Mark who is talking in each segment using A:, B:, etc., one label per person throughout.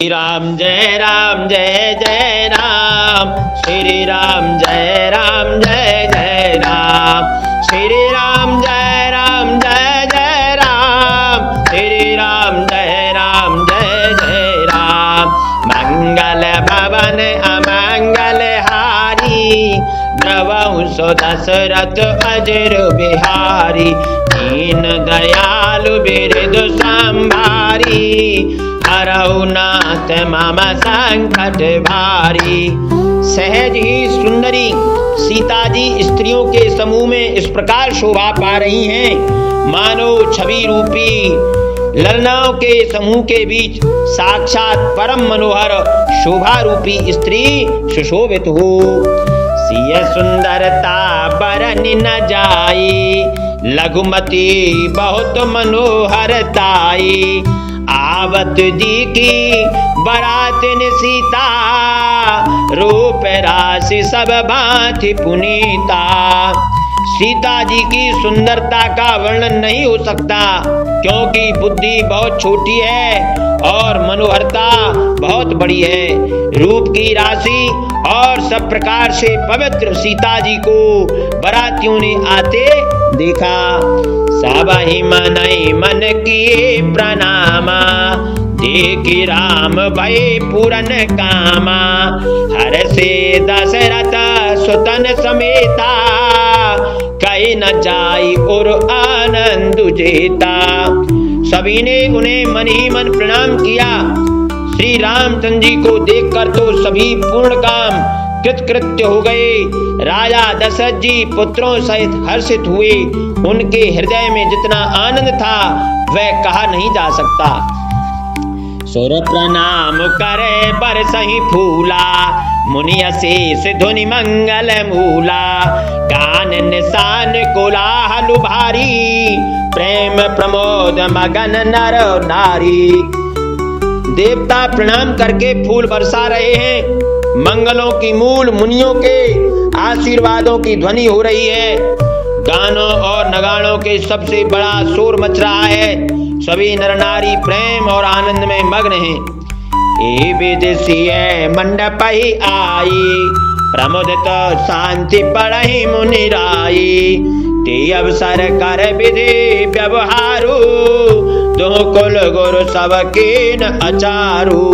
A: राम जय जय राम, श्री राम जय जय राम, श्री राम जय जय राम, श्री राम जय जय राम। मंगल भवन अमंगल हारी, द्रवहु सो दशरथ अजर बिहारी। दीन दयालु बिरधु संभारी, हरहु नाथ मम संकट भारी। सहज ही सुंदरी सीता जी स्त्रियों के समूह में इस प्रकार शोभा पा रही हैं, मानो छवि रूपी ललनाओं के समूह के बीच साक्षात परम मनोहर शोभा रूपी स्त्री सुशोभित हो। सिय सुंदरता बरन न जाई, लघुमती बहुत मनोहरताई। आवत जी की बरातिन सीता, रूप राशि सब भांति पुनीता। सीता जी की सुंदरता का वर्णन नहीं हो सकता, क्योंकि बुद्धि बहुत छोटी है और मनोहरता बहुत बड़ी है। रूप की राशि और सब प्रकार से पवित्र सीता जी को बरातियों ने आते देखा। सब ही मन किए प्रणामा, देखी राम भय पूरन कामा। हर से दशरथ सुतन समेता, कहीं न जाई और आनंद जेता। सभी ने उन्हें मन ही मन प्रणाम किया। श्री रामचंद्र जी को देखकर तो सभी पूर्ण काम कृतकृत्य हो गए। राजा दशरथ जी पुत्रों सहित हर्षित हुए। उनके हृदय में जितना आनंद था वह कहा नहीं जा सकता। सुर प्रणाम करे बरसहि फूला, मुनि अशेष धुनि मंगल मूला। गान निशान कोलाहल भारी, प्रेम प्रमोद मगन नर नारी। देवता प्रणाम करके फूल बरसा रहे हैं। मंगलों की मूल मुनियों के आशीर्वादों की ध्वनि हो रही है। गानों और नगाड़ों के सबसे बड़ा शोर मच रहा है। सभी नर नारी प्रेम और आनंद में मग्न हैं। ए विदेशी मंडप ही आई, प्रमुदित शांति पढ़ी मुनि राई। ते अवसर कर विधि व्यवहारू, दो कुल गुरु सबके न अचारू।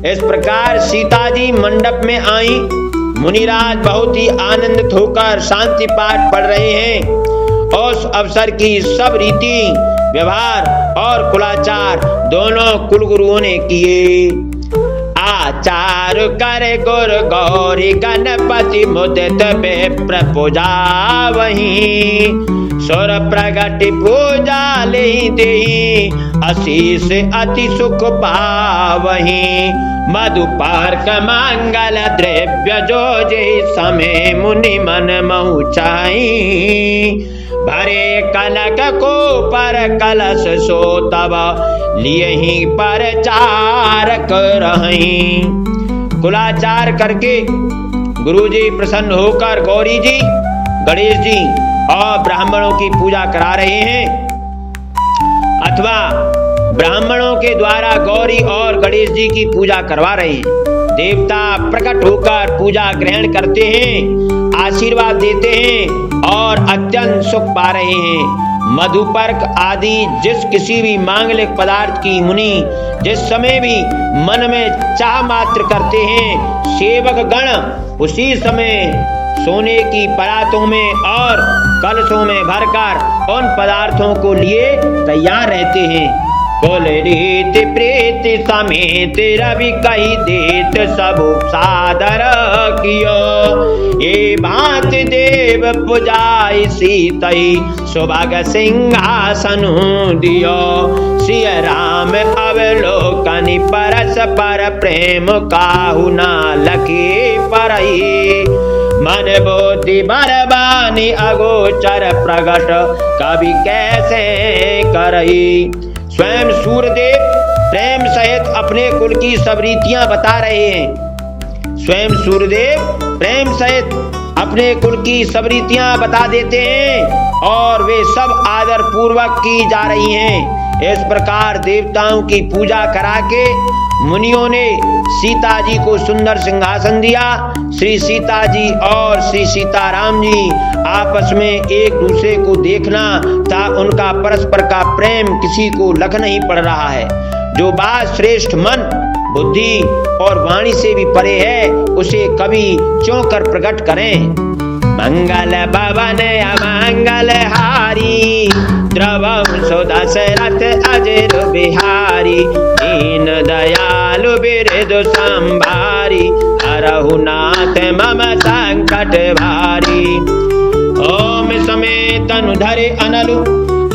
A: इस प्रकार सीता जी मंडप में आई। मुनिराज बहुत ही आनंदित होकर शांति पाठ पढ़ रहे हैं। उस अवसर की सब रीति व्यवहार और कुलाचार दोनों कुलगुरुओं ने किए। आचार करे गुर गौरी गणपति, मुदित विप्र पूजा वहीं। सुर प्रगट पूजा ले देहि, आशीष अति सुख पावहीं। मधुपर्क मंगल द्रव्य जो जे समय मुनि मन महु चाही। भरे कनक को पर कलश सो, तब लिए ही परचार करहीं। कुलाचार करके गुरुजी प्रसन्न होकर गौरी जी, गणेश जी और ब्राह्मणों की पूजा करा रहे हैं, अथवा ब्राह्मणों के द्वारा गौरी और गणेश जी की पूजा करवा रहे हैं। देवता प्रकट होकर पूजा ग्रहण करते हैं, आशीर्वाद देते हैं और अत्यंत सुख पा रहे हैं। मधुपर्क आदि जिस किसी भी मांगलिक पदार्थ की मुनि जिस समय भी मन में चाह मात्र करते हैं, सेवक गण उसी समय सोने की परातों में और कलशों में भरकर उन पदार्थों को लिए तैयार रहते हैं। कुल रीति प्रीति समेत रवि कही देत सब सादर कियो। ये बात देव पुजाई सीतई, सुभग सिंहासन दियो। श्री राम अवलोकनि परस पर, प्रेम काहु ना लखी परई। मन बुद्धि बरबानी अगोचर, प्रगट कवि कैसे करई। स्वयं सूर्यदेव प्रेम सहित अपने कुल की सब रीतियां बता रहे हैं। स्वयं सूर्यदेव प्रेम सहित अपने कुल की सब रीतियां बता देते हैं और वे सब आदर पूर्वक की जा रही हैं। इस प्रकार देवताओं की पूजा करा के मुनियों ने सीता जी को सुंदर सिंहासन दिया। श्री सीता जी और श्री सीताराम जी आपस में एक दूसरे को देखना था, उनका परस्पर का प्रेम किसी को लख नहीं पड़ रहा है। जो बात श्रेष्ठ मन, बुद्धि और वाणी से भी परे है, उसे कभी क्यों कर प्रकट करें। मंगल भवन अमंगल हारी, द्रवंशो दशरथ अजर बिहारी, दीन दयालु बिरधु संभारी, हरहु नाथ मम संकट भारी। ओम समेत तनु धरे अनलु,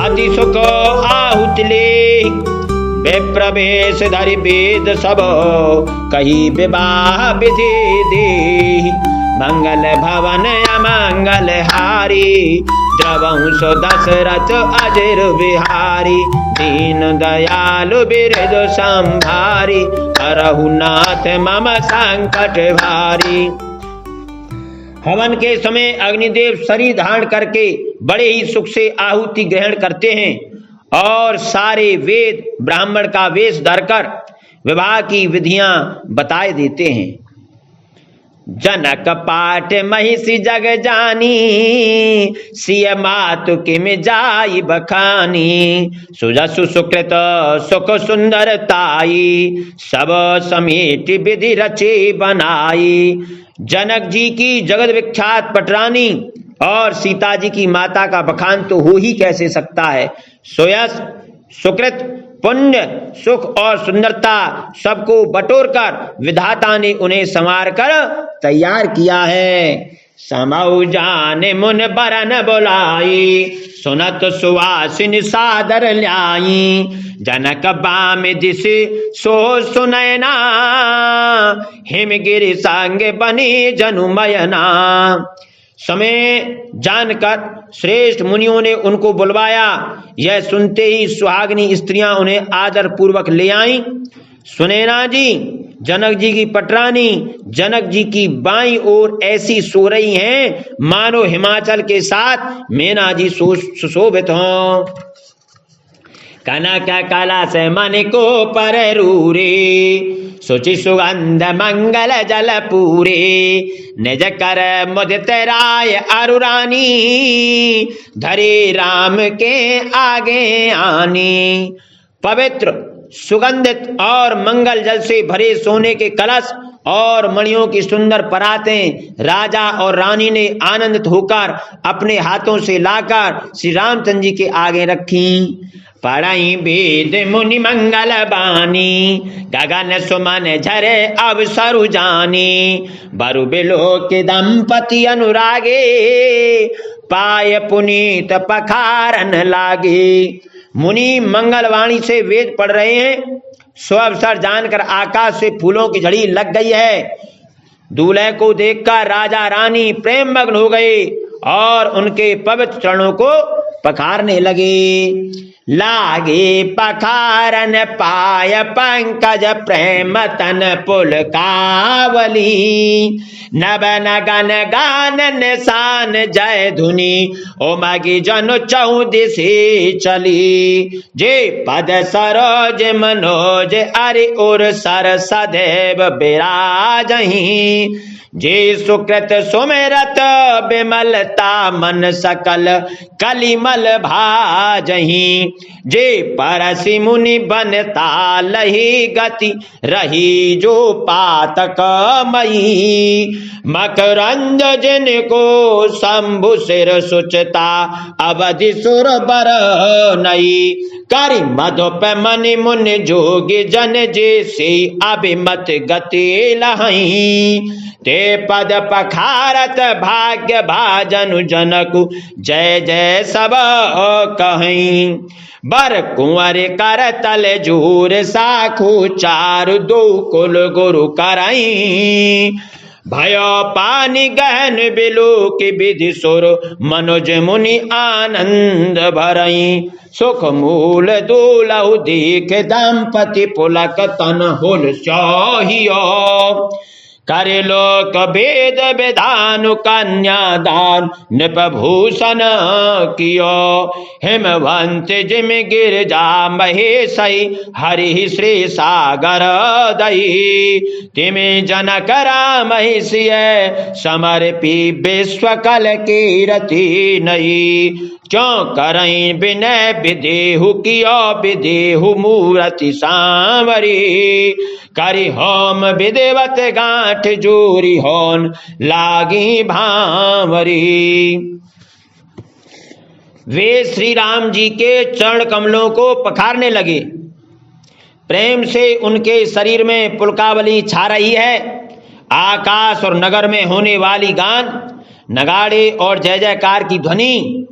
A: अति सुख आहुति ले, विप्रवेश धरि वेद सब, कही विवाह विधि दे। मंगल भवन अमंगल हारी, द्रवंशो दशरथ अजर बिहारी, दीन दयालु बिरधु संभारी, हरहु नाथ मम संकट भारी। हवन के समय अग्निदेव शरीर धारण करके बड़े ही सुख से आहुति ग्रहण करते हैं और सारे वेद ब्राह्मण का वेश धरकर विवाह की विधियां बताए देते हैं। जनक पाठ महिषी जग जानी, सिय मातु किम जाई बखानी, सुजसु सुकृत सुख सुंदरताई, सब समेट विधि रचे बनाई। जनक जी की जगत विख्यात पटरानी और सीता जी की माता का बखान तो हो ही कैसे सकता है। सुयस सुकृत पुण्य सुख और सुंदरता सबको बटोर कर विधाता ने उन्हें संवार कर तैयार किया है। समौ जाने मुन बरन बुलाई, सुनत सुवासिन सादर ल्याई, जनक बाम दिस सो सुनैना, हिमगिरि संग बनी जनुमयना। समय जानकर श्रेष्ठ मुनियों ने उनको बुलवाया। यह सुनते ही सुहागिनी स्त्रियां उन्हें आदर पूर्वक ले आईं। सुनैना जी जनक जी की पटरानी जनक जी की बाईं ओर ऐसी सो रही हैं मानो हिमाचल के साथ मैना जी सुशोभित हों। कनक कलश मन को पर रूरे, सुचि सुगंध मंगल जल पूरे, निज कर मुदित राय अरुरानी, धरे राम के आगे आनी। पवित्र सुगंधित और मंगल जल से भरे सोने के कलश और मणियों की सुंदर परातें राजा और रानी ने आनंदित होकर अपने हाथों से लाकर श्री रामचंद्र जी के आगे रखी। पढ़ई वेद मुनि मंगल बानी, गगन सुमन झरे अवसरु जानी, बरु बिलो के दंपति अनुरागे, पाय पुनीत पखारन लागे। मुनि मंगलवाणी से वेद पढ़ रहे हैं। सो अवसर जानकर आकाश से फूलों की झड़ी लग गई है। दूल्हे को देखकर राजा रानी प्रेम मग्न हो गए और उनके पवित्र चरणों को पखारने लगे। लागे पखारन पाय पंकज प्रेम तन पुलकावली, नभ नगन गान निशान जय धुनि, ओमगी जनु चौदिशे चली। जे पद सरोज मनोज अरि उर सर सदैव बिराजहीं, जे सुकृत सुमिरत बिमलता मन सकल कलिमल भाजहीं, जे परसि मुनि बनता लही गति रही जो पातक मई, मकरंद जिनको शंभु सिर सुचता अवधि सुर बर नई, करि मधुप मनि मुनि जोगी जन जैसे अभिमत गति लहई, ते पद पखारत भाग्य भाजनु जनकु जय जय सब कहीं। बर कुंवर कर तल जूर साखु चारु दो कुल गुरु करई, भयो पानी गहन बिलो की विधि सुर मनोज मुनि आनंद भरई, सुख मूल दूलहु देख दंपति पुलक तन होल चाहियो, करे लोक भेद विधान कन्यादान नृपभूषण कियो हिमवंत जिम गिरजा महेशई हरि श्री सागर दई तिमि जनक राम सिय समर्पी विश्व कल कीरति नई क्यों करई विनय विदेहु कियो विदेहु मूर्ति सांवरी करि होम विधिवत गांठ जोरी होन लागी भांवरी। वे श्री राम जी के चरण कमलों को पखारने लगे। प्रेम से उनके शरीर में पुलकावली छा रही है। आकाश और नगर में होने वाली गान, नगाड़े और जय जयकार की ध्वनि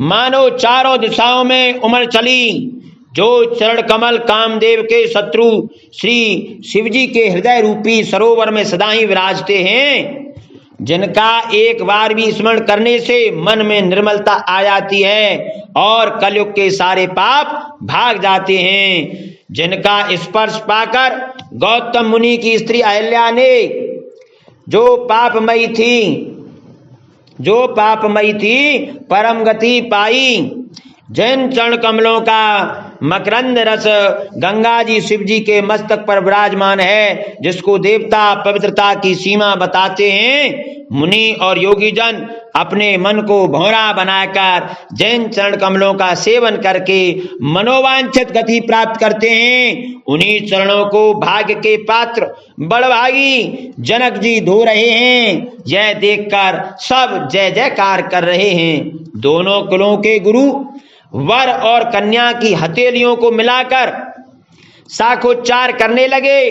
A: मानो चारों दिशाओं में उमड़ चली। जो चरण कमल कामदेव के शत्रु श्री शिवजी के हृदय रूपी सरोवर में सदा ही विराजते हैं, जिनका एक बार भी स्मरण करने से मन में निर्मलता आ जाती है और कलयुग के सारे पाप भाग जाते हैं, जिनका स्पर्श पाकर गौतम मुनि की स्त्री अहिल्या ने जो पापमयी थी परम गति पाई। जिन चरण कमलों का मकरंद रस गंगा जी शिव जी के मस्तक पर विराजमान है, जिसको देवता पवित्रता की सीमा बताते हैं, मुनि और योगी जन अपने मन को भौरा बनाकर जैन चरण कमलों का सेवन करके मनोवांछित गति प्राप्त करते हैं। उन्हीं चरणों को भाग्य के पात्र बड़भागी जनक जी धो रहे हैं। यह देखकर सब जय जयकार कर रहे हैं। दोनों कुलों के गुरु वर और कन्या की हथेलियों को मिलाकर शाखोच्चार करने लगे।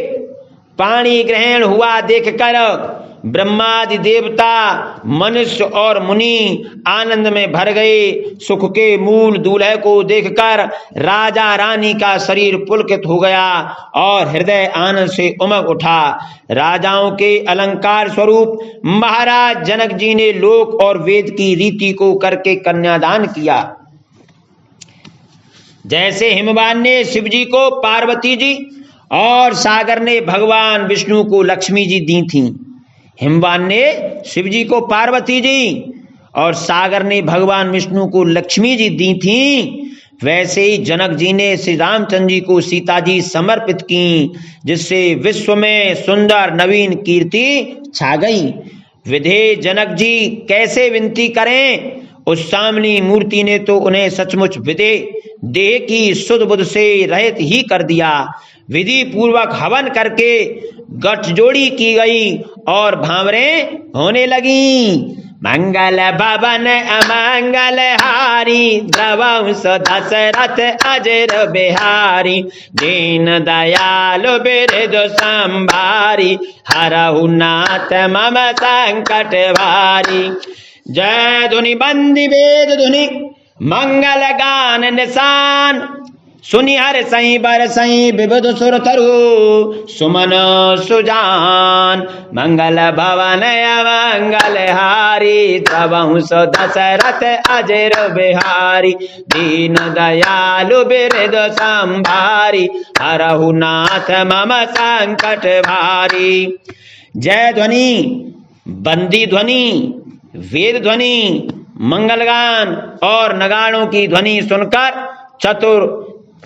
A: पाणी ग्रहण हुआ देखकर ब्रह्मादि देवता मनुष्य और मुनि आनंद में भर गए। सुख के मूल दूल्हे को देखकर राजा रानी का शरीर पुलकित हो गया और हृदय आनंद से उमग उठा। राजाओं के अलंकार स्वरूप महाराज जनक जी ने लोक और वेद की रीति को करके कन्यादान किया। जैसे हिमवान ने शिव जी को पार्वती जी और सागर ने भगवान विष्णु को लक्ष्मी जी दी थी। हिमवान ने शिव जी को पार्वती जी और सागर ने भगवान विष्णु को लक्ष्मी जी दी थी, वैसे ही जनक जी ने श्री रामचंद्र जी को सीता जी समर्पित की, जिससे विश्व में सुंदर नवीन कीर्ति छा गई। विधे जनक जी कैसे विनती करें, उस सामनी मूर्ति ने तो उन्हें सचमुच विधे देह की शुद्ध बुद्ध से रहित ही कर दिया। विधि पूर्वक हवन करके गठजोड़ी की गई और भांवरें होने लगी। मंगल भवन अमंगल हारी द्रवंश दशरथ अजर बिहारी दीन दयालु बिरधु संभारी हरहु नाथ मम संकट भारी। जय धुनि बंदी वेद धुनि मंगल गान निशान सुनि हर सई बर सई विबुध सुर तरु सुमन सुजान। मंगल भवन अमंगल हारी द्रवंश दशरथ अजर बिहारी दीन दयालु बिरधु संभारी हरहु नाथ मम संकट भारी। जय ध्वनि, बंदी ध्वनि, वेद ध्वनि, मंगलगान और नगाड़ों की ध्वनि सुनकर चतुर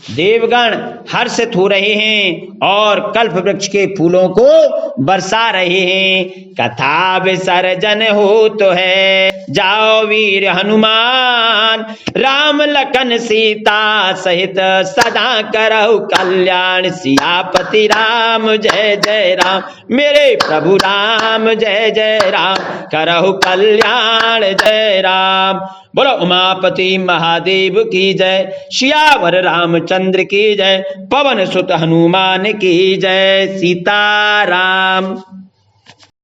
A: देवगण हर्षित हो रहे हैं और कल्प वृक्ष के फूलों को बरसा रहे हैं। कथा विसर्जन हो तो है जाओ वीर हनुमान, राम लखन सीता सहित सदा करहु कल्याण। सियापति राम जय जय राम, मेरे प्रभु राम जय जय राम, करहु कल्याण जय राम। बोलो उमापति महादेव की जय, सियावर रामचंद्र की जय, पवन सुत हनुमान की जय। सीताराम।